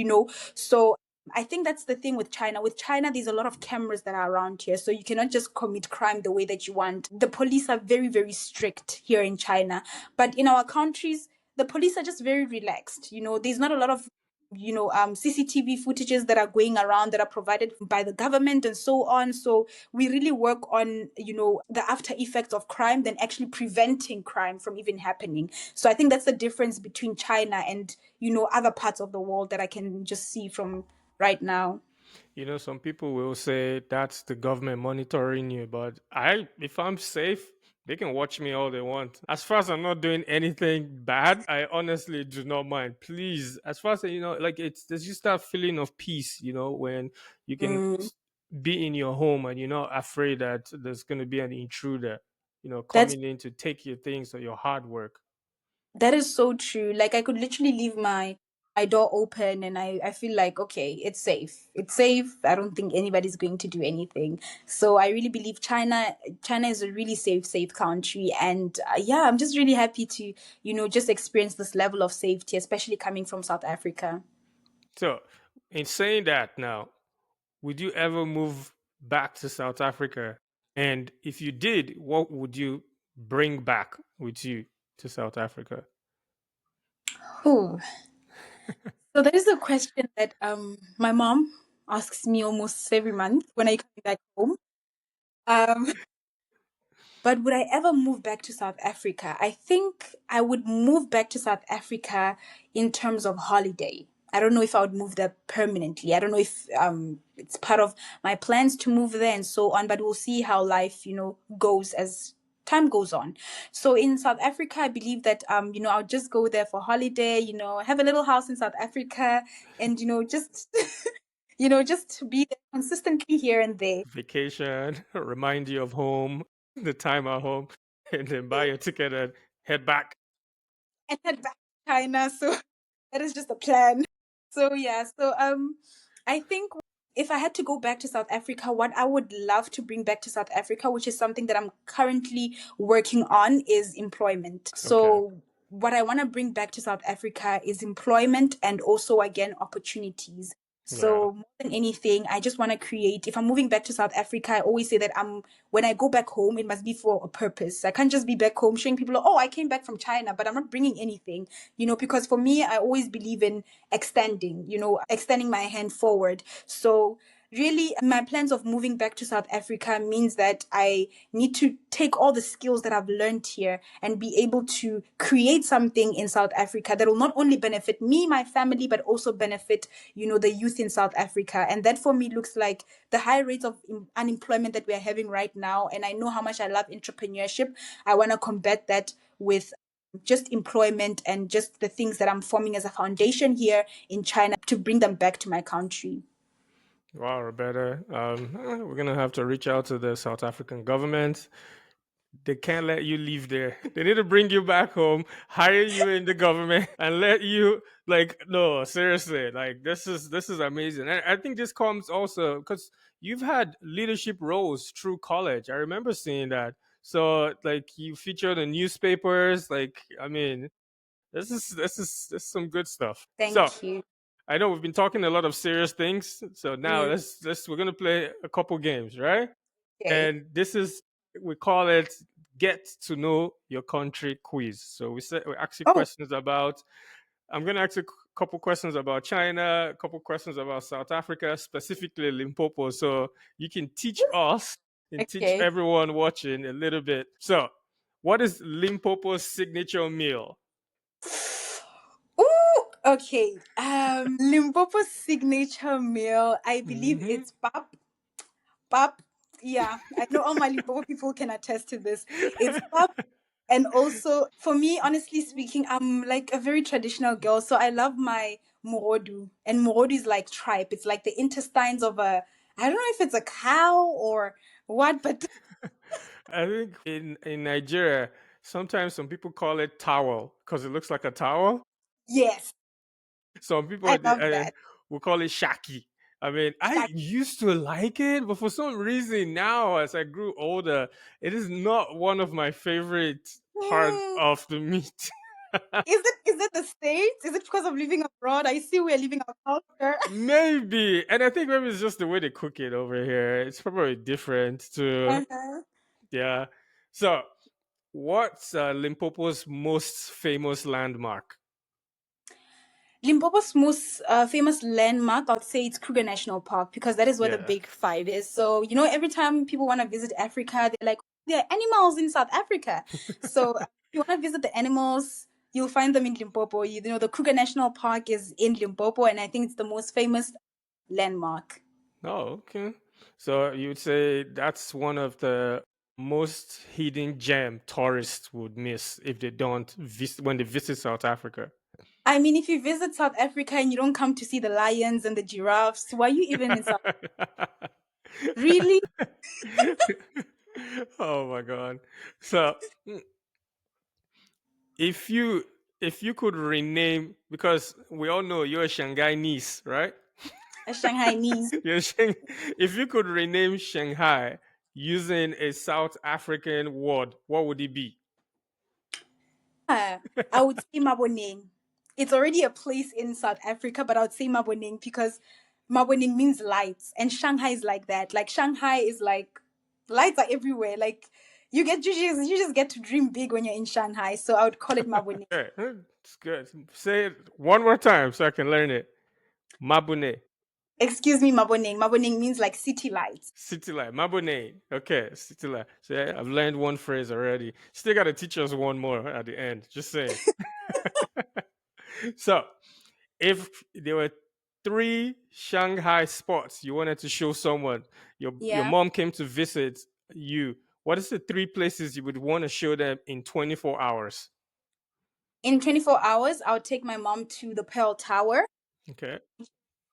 So I think that's the thing with China. With China, there's a lot of cameras that are around here. So you cannot just commit crime the way that you want. The police are very, very strict here in China. But in our countries, the police are just very relaxed. There's not a lot of CCTV footages that are going around that are provided by the government and so on. So we really work on, the after effects of crime than actually preventing crime from even happening. So I think that's the difference between China and, other parts of the world that I can just see from right now. Some people will say that's the government monitoring you, but if I'm safe, they can watch me all they want. As far as I'm not doing anything bad, I honestly do not mind. Please, as far as like there's just that feeling of peace, when you can Mm, be in your home and you're not afraid that there's going to be an intruder, that's coming in to take your things or your hard work. That is so true. Like I could literally leave my door open and I feel like okay, it's safe. It's safe. I don't think anybody's going to do anything. So I really believe China is a really safe country, and yeah, I'm just really happy to, just experience this level of safety, especially coming from South Africa. So, in saying that now, would you ever move back to South Africa? And if you did, what would you bring back with you to South Africa? Oh, so that is a question that my mom asks me almost every month when I come back home. Um But would I ever move back to South Africa? I think I would move back to South Africa in terms of holiday. I don't know if I would move there permanently. I don't know if it's part of my plans to move there and so on, but we'll see how life, goes as time goes on. So in South Africa, I believe that I'll just go there for holiday, have a little house in South Africa and just just be there consistently here and there. Vacation, remind you of home, the time at home, and then buy your ticket and head back. And head back to China. So that is just a plan. So yeah, so I think if I had to go back to South Africa, what I would love to bring back to South Africa, which is something that I'm currently working on, is employment. Okay. So what I want to bring back to South Africa is employment and also again opportunities. Yeah. So more than anything, I just want to create. If I'm moving back to South Africa, I always say that when I go back home, it must be for a purpose. I can't just be back home showing people, oh, I came back from China, but I'm not bringing anything, because for me, I always believe in extending my hand forward. So really, my plans of moving back to South Africa means that I need to take all the skills that I've learned here and be able to create something in South Africa that will not only benefit me, my family, but also benefit, the youth in South Africa. And that for me looks like the high rates of unemployment that we're having right now. And I know how much I love entrepreneurship. I want to combat that with just employment and just the things that I'm forming as a foundation here in China to bring them back to my country. Wow, Roberta. We're gonna have to reach out to the South African government They can't let you leave there. They need to bring you back home, hire you in the government, and let you like no, seriously, like this is amazing. And I think this comes also because you've had leadership roles through college. I remember seeing that. So like you featured in newspapers, like I mean, this is some good stuff. So Thank you. I know we've been talking a lot of serious things. So now Mm, let's we're gonna play a couple games, right? okay. And this is we call it get to know your country quiz. So we ask you Oh, questions about. I'm going to ask you a couple questions about China, a couple questions about South Africa, specifically Limpopo, so you can teach us and teach okay. everyone watching a little bit. So, what is Limpopo's signature meal? Ooh, okay. Limpopo's signature meal, I believe Hmm. it's pap. Pap. Yeah, I know all my Limpopo people can attest to this. It's pap. And also, for me, honestly speaking, I'm like a very traditional girl. So I love my morodu. And morodu is like tripe. It's like the intestines of I don't know if it's a cow or what, but I think in Nigeria, sometimes some people call it towel because it looks like a towel. yes, Some people I love that. will call it shaki. I mean, I Shag- used to like it, but for some reason now, as I grew older, it is not one of my favorite parts Hmm, of the meat. is it the States? Is it because of living abroad? I see we're living our culture. Maybe, and I think maybe it's just the way they cook it over here. It's probably different too. Uh-huh. Yeah. So, what's Limpopo's most famous landmark? Limpopo's most famous landmark, I would say it's Kruger National Park because that is where the Yeah. big five is. So, every time people want to visit Africa, they're like, there are animals in South Africa. So, if you want to visit the animals, you'll find them in Limpopo. The Kruger National Park is in Limpopo, and I think it's the most famous landmark. Oh, okay. So you would say that's one of the most hidden gem tourists would miss if they don't visit when they visit South Africa. I mean, if you visit South Africa and you don't come to see the lions and the giraffes, why are you even in South? Really? Oh my god. So if you if you could rename because we all know you're a Shanghai niece, right? A Shanghainese. If you could rename Shanghai using a South African word, what would it be? I would say Maboneng. It's already a place in South Africa, but I would say Maboneng because Maboneng means lights, and Shanghai is like that. Like Shanghai is like lights are everywhere. Like you just get to dream big when you're in Shanghai. So I would call it Maboneng. Okay, it's good. Say it one more time so I can learn it. Mabune. Excuse me, Maboneng. Maboneng means like city lights. City light. Mabune. Okay, city light. So yeah, I've learned one phrase already. Still got to teach us one more at the end. Just saying. So, if there were three Shanghai spots you wanted to show someone, your Yeah. mom came to visit you, what is the three places you would want to show them in 24 hours? In 24 hours, I would take my mom to the Pearl Tower. Okay.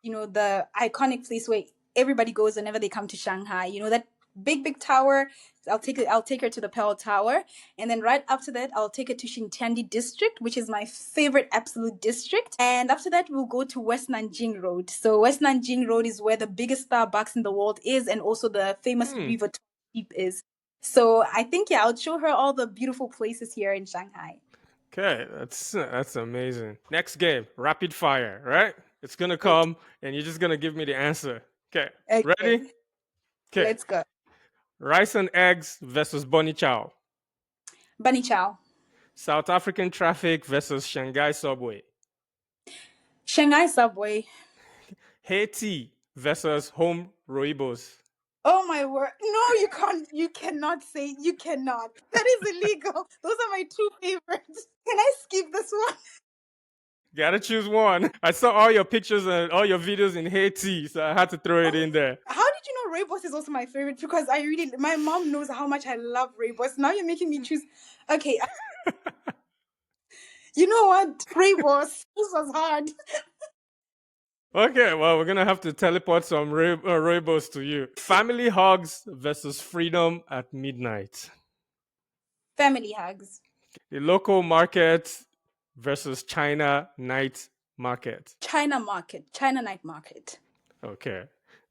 The iconic place where everybody goes whenever they come to Shanghai. That big tower. I'll take her to the Pearl Tower, and then right after that, I'll take her to Xintiandi district, which is my favorite absolute district. And after that, we'll go to West Nanjing Road. So West Nanjing Road is where the biggest Starbucks in the world is, and also the famous Hmm. Louis Vuitton Jeep is. So I think, yeah, I'll show her all the beautiful places here in Shanghai. Okay, that's amazing. Next game, rapid fire, right? It's gonna Okay, come and you're just gonna give me the answer. Okay, ready? okay, Okay, let's go. rice and eggs versus bunny chow. Bunny Chow. South African traffic versus Shanghai subway. Shanghai subway. Haiti versus home roibos. Oh my word. No, you can't. You cannot say. You cannot. That is illegal. Those are my two favorites. Can I skip this one? Gotta choose one. I saw all your pictures and all your videos in Haiti, so I had to throw it Oh, in there. how did you know Raybos is also my favorite? Because my mom knows how much I love Raybos. Now you're making me choose. Okay, you know what? Raybos. This was hard. Okay, well, we're gonna have to teleport some roibos to you. Family hugs versus freedom at midnight. Family hugs. The local market versus China night market. China market, China night market. Okay,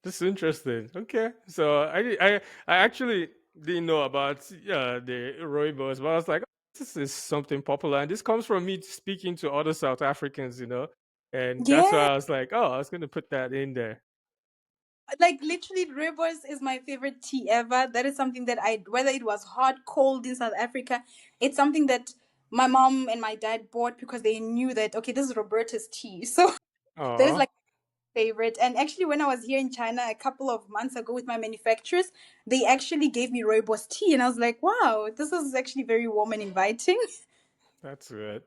this is interesting. Okay, so I actually didn't know about the rooibos, but I was like, this is something popular, and this comes from me speaking to other South Africans, and that's why Yeah, I was like, oh, I was going to put that in there. like literally rooibos is my favorite tea ever. That is something that I, whether it was hot, cold in South Africa, it's something that my mom and my dad bought because they knew that okay, this is Roberta's tea. So that is Oh, like favorite. And actually, when I was here in China a couple of months ago with my manufacturers, they actually gave me rooibos tea, and I was like, wow, this is actually very warm and inviting. that's good.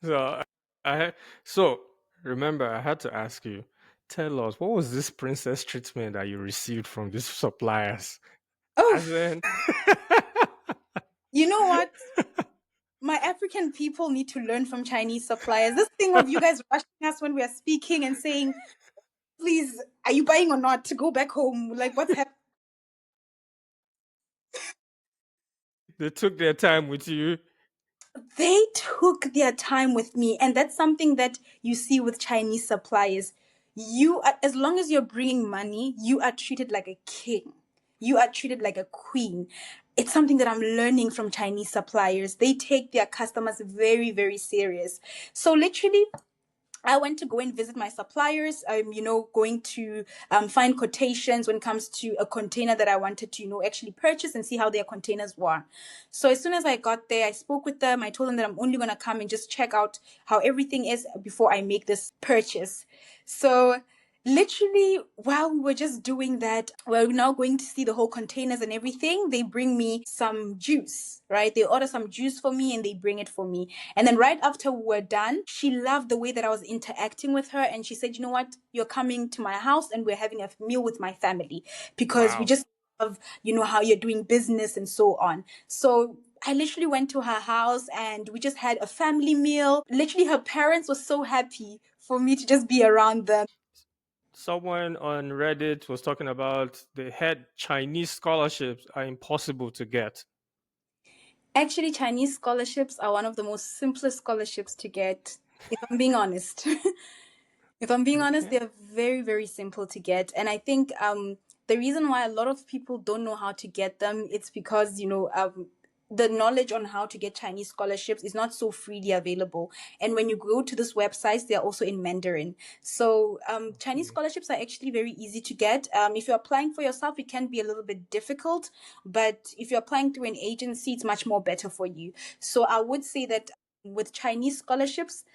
So I so remember, I had to ask you. Tell us, what was this princess treatment that you received from these suppliers? Oh, As in, you know what? My African people need to learn from Chinese suppliers. This thing of you guys rushing us when we are speaking and saying, please, are you buying or not to go back home? Like, what's happening? they took their time with you. They took their time with me, and that's something that you see with Chinese suppliers. You are, as long as you're bringing money, you are treated like a king, you are treated like a queen. It's something that I'm learning from Chinese suppliers. They take their customers very, very serious. So literally, I went to go and visit my suppliers. Going to find quotations when it comes to a container that I wanted to, actually purchase and see how their containers were. So as soon as I got there, I spoke with them. I told them that I'm only going to come and just check out how everything is before I make this purchase. So literally, while we were just doing that, we're now going to see the whole containers and everything. They bring me some juice, right? They order some juice for me and they bring it for me. And then right after we were done, she loved the way that I was interacting with her. And she said, you know what? You're coming to my house and we're having a meal with my family because we Wow. just love, how you're doing business and so on. So I literally went to her house and we just had a family meal. Literally, her parents were so happy for me to just be around them. Someone on Reddit was talking about the head Chinese scholarships are impossible to get. Actually, Chinese scholarships are one of the most simplest scholarships to get, if I'm being honest. If I'm being honest, Okay. they're very, very simple to get. And I think the reason why a lot of people don't know how to get them, it's because, the knowledge on how to get Chinese scholarships is not so freely available. And when you go to this websites, they're also in Mandarin. So Chinese Okay. scholarships are actually very easy to get. If you're applying for yourself, it can be a little bit difficult. But if you're applying through an agency, it's much more better for you. So I would say that with Chinese scholarships,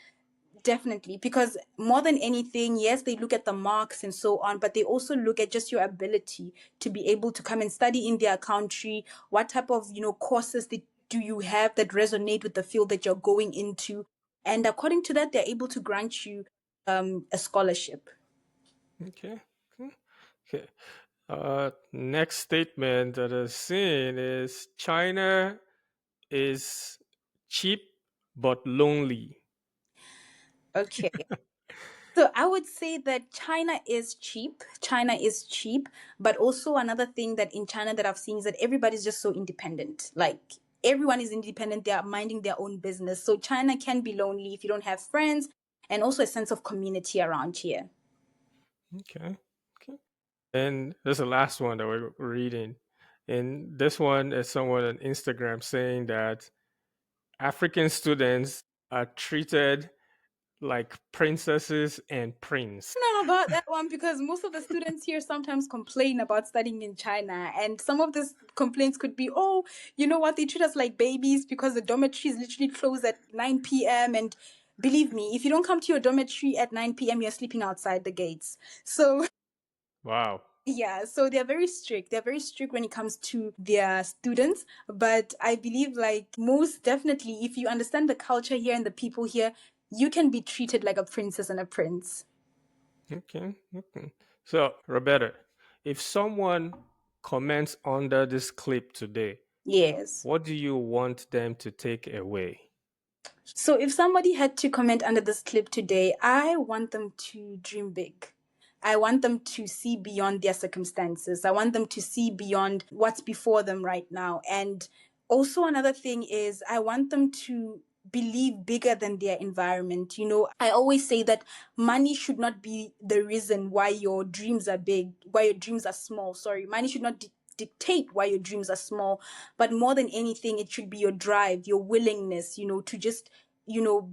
definitely, because more than anything, yes, they look at the marks and so on, but they also look at just your ability to be able to come and study in their country. What type of, courses do you have that resonate with the field that you're going into? And according to that, they're able to grant you a scholarship. Okay. Okay. Next statement that I've seen is China is cheap but lonely. Okay. So I would say that China is cheap. China is cheap, but also another thing that in China that I've seen is that everybody's just so independent. Like everyone is independent, they are minding their own business. So China can be lonely if you don't have friends and also a sense of community around here. Okay. Okay. And there's the last one that we're reading. And this one is someone on Instagram saying that African students are treated like princesses and prince. Know about that one because most of the students here sometimes complain about studying in China, and some of these complaints could be, oh, you know what, they treat us like babies because the dormitories literally close at 9 p.m. and believe me, if you don't come to your dormitory at 9 p.m., you're sleeping outside the gates. So Wow. yeah, so they're very strict. They're very strict when it comes to their students. But I believe, like, most definitely, if you understand the culture here and the people here, you can be treated like a princess and a prince. Okay. Okay. So, Roberta, if someone comments under this clip today, Yes. what do you want them to take away? So if somebody had to comment under this clip today, I want them to dream big. I want them to see beyond their circumstances. I want them to see beyond what's before them right now and Also, another thing is I want them to believe bigger than their environment. I always say that money should not be the reason why your dreams are big, why your dreams are small. Sorry, money should not dictate why your dreams are small, but more than anything, it should be your drive, your willingness, to just, you know,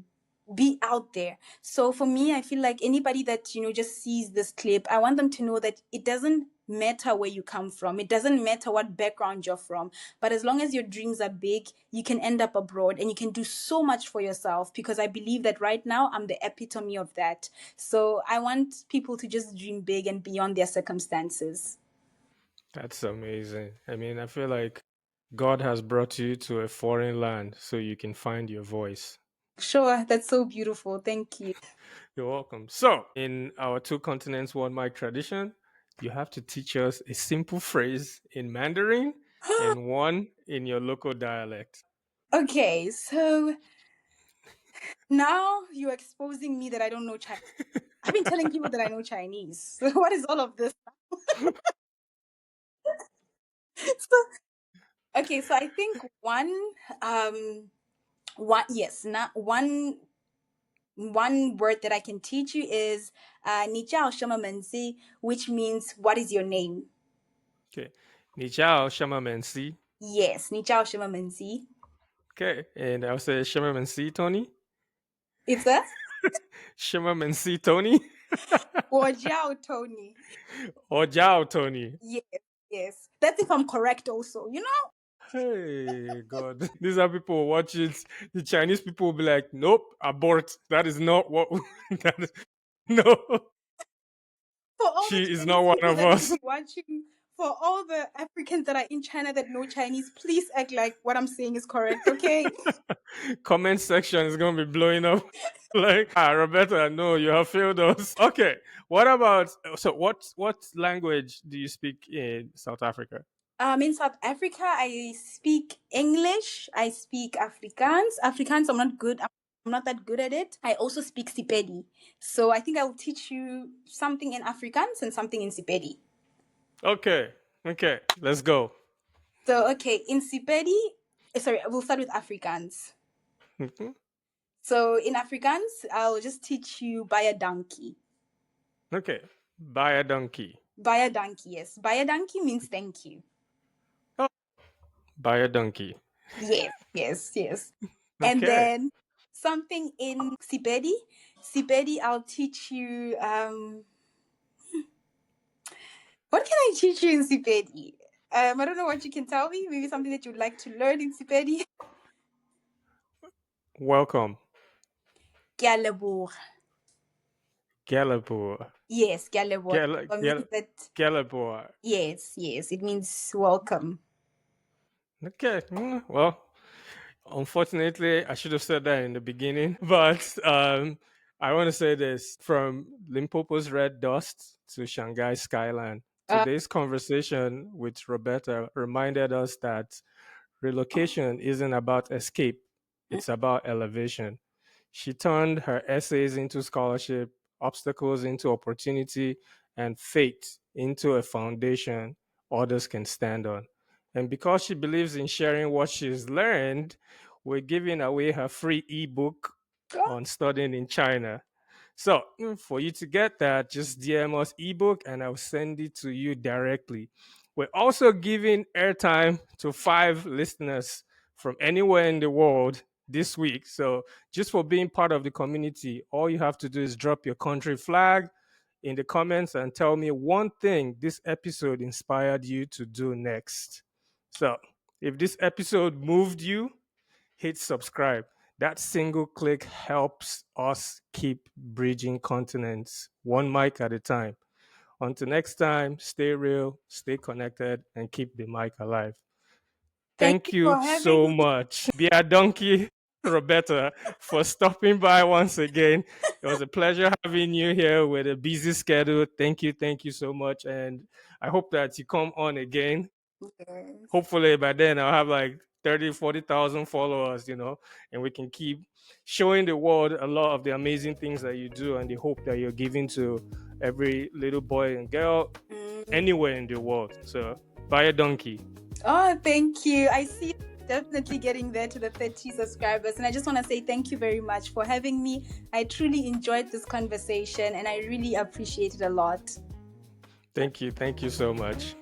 be out there. So for me, I feel like anybody that, just sees this clip, I want them to know that it doesn't matter where you come from. It doesn't matter what background you're from. But as long as your dreams are big, you can end up abroad and you can do so much for yourself, because I believe that right now I'm the epitome of that. So I want people to just dream big and beyond their circumstances. That's amazing. I mean, I feel like God has brought you to a foreign land so you can find your voice. Sure, that's so beautiful. Thank you. You're welcome. So, in our two continents, one mic tradition, you have to teach us a simple phrase in Mandarin and one in your local dialect. Okay, so now you're exposing me that I don't know Chinese. I've been telling people that I know Chinese. So what is all of this? So, okay, so I think not one word that I can teach you is 你叫什么名字, which means what is your name? Okay. Ni chao shama mensi. Yes, 你叫什么名字? Okay. And I'll say shama mensi, Tony. It's a Shama mensi, Tony. 我叫 Tony. Or Jiao, Tony. Yes, yes. That's if I'm correct also. Hey, God. These are people who watch it. The Chinese people will be like, nope, abort. That is not what. That is, no, For all the she is not Chinese one people of that may us. be watching, for all the Africans that are in China that know Chinese, please act like what I'm saying is correct, okay? Comment section is going to be blowing up. Like, Roberta, no, you have failed us. Okay. What about, so what language do you speak in South Africa? In South Africa, I speak English. I speak Afrikaans. Afrikaans, I'm not good. I'm not that good at it. I also speak Sipedi. So I think I will teach you something in Afrikaans and something in Sipedi. Okay. Okay. Let's go. So, okay, in Sipedi, sorry, we'll start with Afrikaans. Mhm. So in Afrikaans, I'll just teach you Baya Donkey. Okay. Buy a donkey. Baya Donkey, yes. Baya Donkey means thank you. Oh, buy a donkey. Yes, yes, yes. And Okay. then something in Sipedi. Sipedi, I'll teach you. What can I teach you in Sipedi? I don't know what you can tell me. Maybe something that you'd like to learn in Sipedi. Welcome. Galabur. Galapur. Yes, Galabur. Means that. Galapur. Yes, yes. It means welcome. Okay. Well, unfortunately, I should have said that in the beginning, but I want to say this: from Limpopo's red dust to Shanghai skyline. Uh, Today's conversation with Roberta reminded us that relocation isn't about escape; it's about elevation. She turned her essays into scholarship, obstacles into opportunity, and fate into a foundation others can stand on. And because she believes in sharing what she's learned, we're giving away her free ebook on studying in China. So, for you to get that, just DM us ebook and I'll send it to you directly. We're also giving airtime to 5 listeners from anywhere in the world this week. So, just for being part of the community, all you have to do is drop your country flag in the comments and tell me one thing this episode inspired you to do next. So, if this episode moved you, hit subscribe. That single click helps us keep bridging continents one mic at a time. Until next time, stay real, stay connected, and keep the mic alive. Thank Thank you for you having so me. much, Bia Donkey Roberta, for stopping by once again. It was a pleasure having you here with a busy schedule. Thank you so much. And I hope that you come on again. Yes. Hopefully by then I'll have like 30, 40,000 followers, and we can keep showing the world a lot of the amazing things that you do and the hope that you're giving to every little boy and girl Mm. anywhere in the world. So buy a donkey. Oh, thank you. I see definitely getting there to the 30 subscribers. And I just want to say thank you very much for having me. I truly enjoyed this conversation and I really appreciate it a lot. Thank you so much.